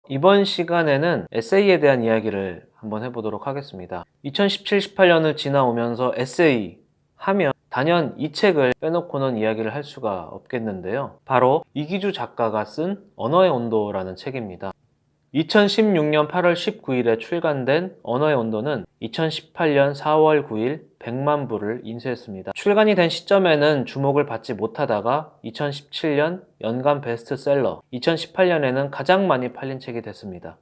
이번 시간에는 에세이에 대한 이야기를 한번 해보도록 하겠습니다. 2017-18년을 지나오면서 에세이 하면 단연 이 책을 빼놓고는 이야기를 할 수가 없겠는데요. 바로 이기주 작가가 쓴 언어의 온도라는 책입니다. 2016년 8월 19일에 출간된 언어의 온도는 2018년 4월 9일 100만 부를 인쇄했습니다. 출간이 된 시점에는 주목을 받지 못하다가 2017년 연간 베스트셀러, 2018년에는 가장 많이 팔린 책이 됐습니다.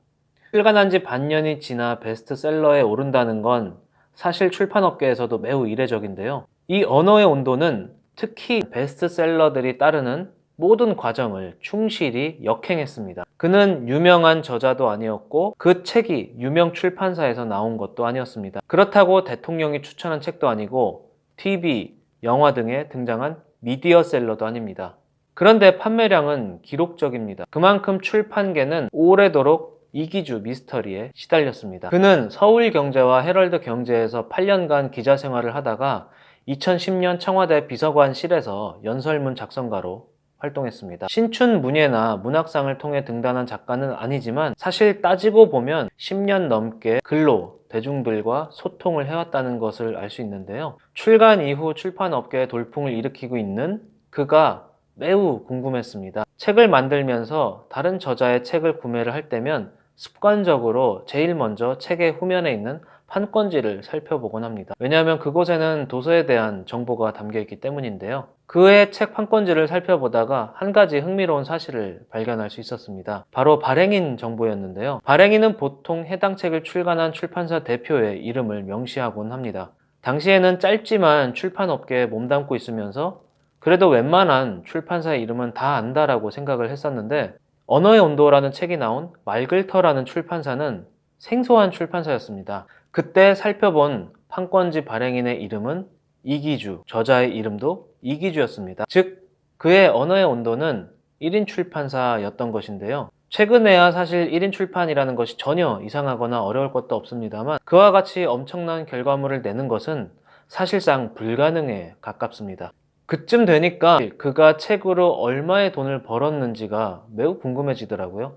출간한 지 반년이 지나 베스트셀러에 오른다는 건 사실 출판업계에서도 매우 이례적인데요. 이 언어의 온도는 특히 베스트셀러들이 따르는 모든 과정을 충실히 역행했습니다. 그는 유명한 저자도 아니었고 그 책이 유명 출판사에서 나온 것도 아니었습니다. 그렇다고 대통령이 추천한 책도 아니고 TV, 영화 등에 등장한 미디어셀러도 아닙니다. 그런데 판매량은 기록적입니다. 그만큼 출판계는 오래도록 이기주 미스터리에 시달렸습니다. 그는 서울경제와 헤럴드경제에서 8년간 기자 생활을 하다가 2010년 청와대 비서관실에서 연설문 작성가로 활동했습니다. 신춘문예나 문학상을 통해 등단한 작가는 아니지만 사실 따지고 보면 10년 넘게 글로 대중들과 소통을 해왔다는 것을 알 수 있는데요. 출간 이후 출판업계에 돌풍을 일으키고 있는 그가 매우 궁금했습니다. 책을 만들면서 다른 저자의 책을 구매를 할 때면 습관적으로 제일 먼저 책의 후면에 있는 판권지를 살펴보곤 합니다. 왜냐하면 그곳에는 도서에 대한 정보가 담겨 있기 때문인데요. 그의 책 판권지를 살펴보다가 한 가지 흥미로운 사실을 발견할 수 있었습니다. 바로 발행인 정보였는데요. 발행인은 보통 해당 책을 출간한 출판사 대표의 이름을 명시하곤 합니다. 당시에는 짧지만 출판업계에 몸담고 있으면서 그래도 웬만한 출판사의 이름은 다 안다라고 생각을 했었는데 언어의 온도라는 책이 나온 말글터라는 출판사는 생소한 출판사였습니다. 그때 살펴본 판권지 발행인의 이름은 이기주, 저자의 이름도 이기주였습니다. 즉, 그의 언어의 온도는 1인 출판사였던 것인데요. 최근에야 사실 1인 출판이라는 것이 전혀 이상하거나 어려울 것도 없습니다만 그와 같이 엄청난 결과물을 내는 것은 사실상 불가능에 가깝습니다. 그쯤 되니까 그가 책으로 얼마의 돈을 벌었는지가 매우 궁금해지더라고요.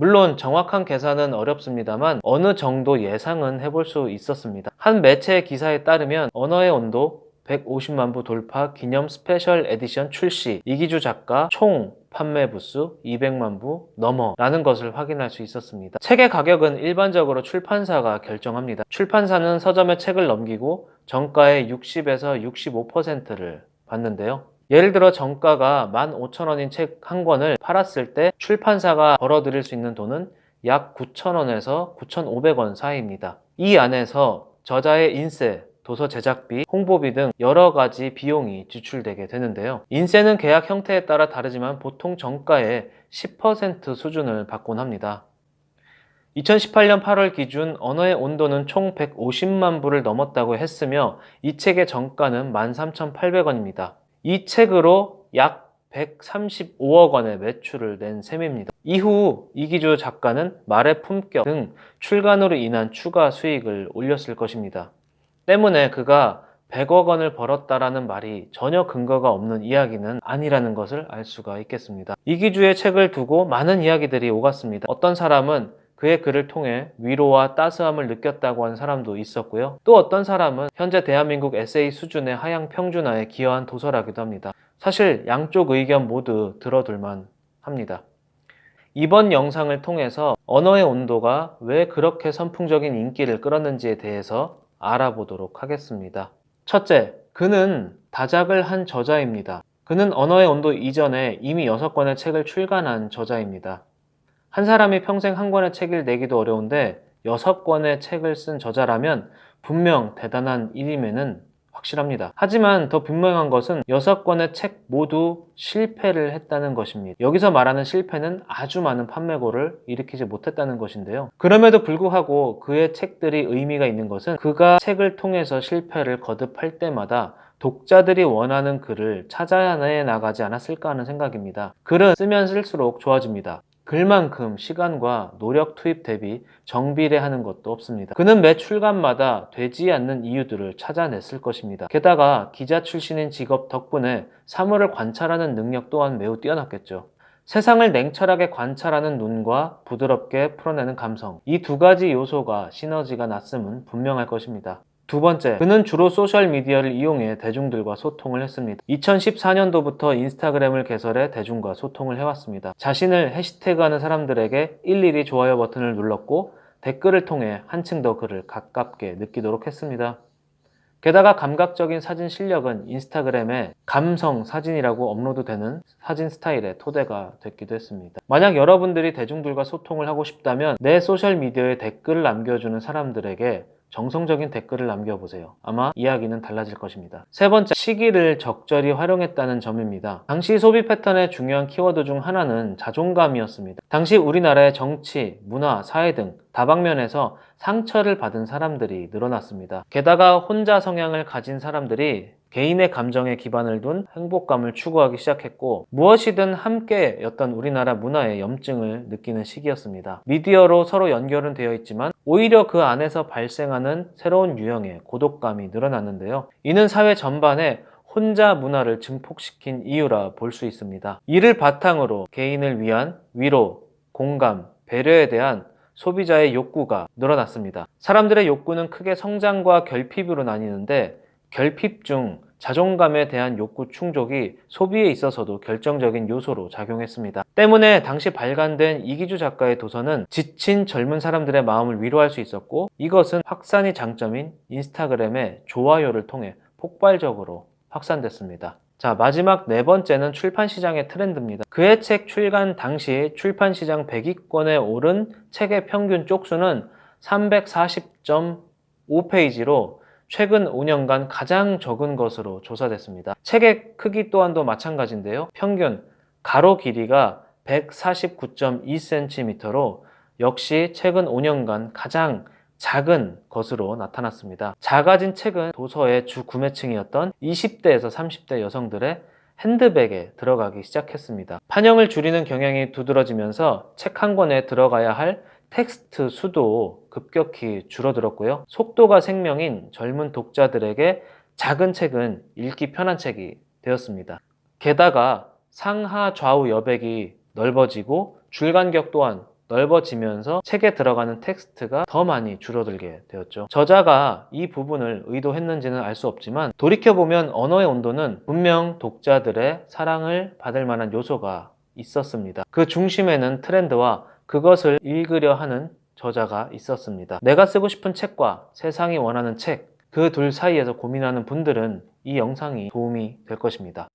물론 정확한 계산은 어렵습니다만 어느 정도 예상은 해볼 수 있었습니다. 한 매체의 기사에 따르면 언어의 온도 150만 부 돌파 기념 스페셜 에디션 출시, 이기주 작가 총 판매 부수 200만 부 넘어라는 것을 확인할 수 있었습니다. 책의 가격은 일반적으로 출판사가 결정합니다. 출판사는 서점에 책을 넘기고 정가의 60에서 65%를 받는데요. 예를 들어 정가가 15,000원인 책 한 권을 팔았을 때 출판사가 벌어들일 수 있는 돈은 약 9,000원에서 9,500원 사이입니다. 이 안에서 저자의 인쇄, 도서 제작비, 홍보비 등 여러 가지 비용이 지출되게 되는데요. 인쇄는 계약 형태에 따라 다르지만 보통 정가의 10% 수준을 받곤 합니다. 2018년 8월 기준 언어의 온도는 총 150만 부를 넘었다고 했으며 이 책의 정가는 13,800원입니다. 이 책으로 약 135억 원의 매출을 낸 셈입니다. 이후 이기주 작가는 말의 품격 등 출간으로 인한 추가 수익을 올렸을 것입니다. 때문에 그가 100억 원을 벌었다라는 말이 전혀 근거가 없는 이야기는 아니라는 것을 알 수가 있겠습니다. 이기주의 책을 두고 많은 이야기들이 오갔습니다. 어떤 사람은 그의 글을 통해 위로와 따스함을 느꼈다고 한 사람도 있었고요. 또 어떤 사람은 현재 대한민국 에세이 수준의 하향 평준화에 기여한 도서라기도 합니다. 사실 양쪽 의견 모두 들어둘만 합니다. 이번 영상을 통해서 언어의 온도가 왜 그렇게 선풍적인 인기를 끌었는지에 대해서 알아보도록 하겠습니다. 첫째, 그는 다작을 한 저자입니다. 그는 언어의 온도 이전에 이미 6권의 책을 출간한 저자입니다. 한 사람이 평생 한 권의 책을 내기도 어려운데 6권의 책을 쓴 저자라면 분명 대단한 일임에는 확실합니다. 하지만 더 분명한 것은 6권의 책 모두 실패를 했다는 것입니다. 여기서 말하는 실패는 아주 많은 판매고를 일으키지 못했다는 것인데요. 그럼에도 불구하고 그의 책들이 의미가 있는 것은 그가 책을 통해서 실패를 거듭할 때마다 독자들이 원하는 글을 찾아내 나가지 않았을까 하는 생각입니다. 글은 쓰면 쓸수록 좋아집니다. 글만큼 시간과 노력 투입 대비 정비례하는 것도 없습니다. 그는 매 출간마다 되지 않는 이유들을 찾아냈을 것입니다. 게다가 기자 출신인 직업 덕분에 사물을 관찰하는 능력 또한 매우 뛰어났겠죠. 세상을 냉철하게 관찰하는 눈과 부드럽게 풀어내는 감성, 이 두 가지 요소가 시너지가 났음은 분명할 것입니다. 두 번째, 그는 주로 소셜미디어를 이용해 대중들과 소통을 했습니다. 2014년도부터 인스타그램을 개설해 대중과 소통을 해왔습니다. 자신을 해시태그하는 사람들에게 일일이 좋아요 버튼을 눌렀고 댓글을 통해 한층 더 그를 가깝게 느끼도록 했습니다. 게다가 감각적인 사진 실력은 인스타그램에 감성 사진이라고 업로드되는 사진 스타일의 토대가 됐기도 했습니다. 만약 여러분들이 대중들과 소통을 하고 싶다면 내 소셜미디어에 댓글을 남겨주는 사람들에게 정성적인 댓글을 남겨보세요. 아마 이야기는 달라질 것입니다. 세 번째, 시기를 적절히 활용했다는 점입니다. 당시 소비 패턴의 중요한 키워드 중 하나는 자존감이었습니다. 당시 우리나라의 정치, 문화, 사회 등 다방면에서 상처를 받은 사람들이 늘어났습니다. 게다가 혼자 성향을 가진 사람들이 개인의 감정에 기반을 둔 행복감을 추구하기 시작했고 무엇이든 함께였던 우리나라 문화의 염증을 느끼는 시기였습니다. 미디어로 서로 연결은 되어 있지만 오히려 그 안에서 발생하는 새로운 유형의 고독감이 늘어났는데요. 이는 사회 전반에 혼자 문화를 증폭시킨 이유라 볼 수 있습니다. 이를 바탕으로 개인을 위한 위로, 공감, 배려에 대한 소비자의 욕구가 늘어났습니다. 사람들의 욕구는 크게 성장과 결핍으로 나뉘는데 결핍 중 자존감에 대한 욕구 충족이 소비에 있어서도 결정적인 요소로 작용했습니다. 때문에 당시 발간된 이기주 작가의 도서는 지친 젊은 사람들의 마음을 위로할 수 있었고 이것은 확산의 장점인 인스타그램의 좋아요를 통해 폭발적으로 확산됐습니다. 자, 마지막 네 번째는 출판시장의 트렌드입니다. 그의 책 출간 당시 출판시장 100위권에 오른 책의 평균 쪽수는 340.5페이지로 최근 5년간 가장 적은 것으로 조사됐습니다. 책의 크기 또한도 마찬가지인데요. 평균 가로 길이가 149.2cm로 역시 최근 5년간 가장 작은 것으로 나타났습니다. 작아진 책은 도서의 주 구매층이었던 20대에서 30대 여성들의 핸드백에 들어가기 시작했습니다. 판형을 줄이는 경향이 두드러지면서 책 한 권에 들어가야 할 텍스트 수도 급격히 줄어들었고요. 속도가 생명인 젊은 독자들에게 작은 책은 읽기 편한 책이 되었습니다. 게다가 상하 좌우 여백이 넓어지고 줄 간격 또한 넓어지면서 책에 들어가는 텍스트가 더 많이 줄어들게 되었죠. 저자가 이 부분을 의도했는지는 알 수 없지만 돌이켜보면 언어의 온도는 분명 독자들의 사랑을 받을 만한 요소가 있었습니다. 그 중심에는 트렌드와 그것을 읽으려 하는 저자가 있었습니다. 내가 쓰고 싶은 책과 세상이 원하는 책, 그 둘 사이에서 고민하는 분들은 이 영상이 도움이 될 것입니다.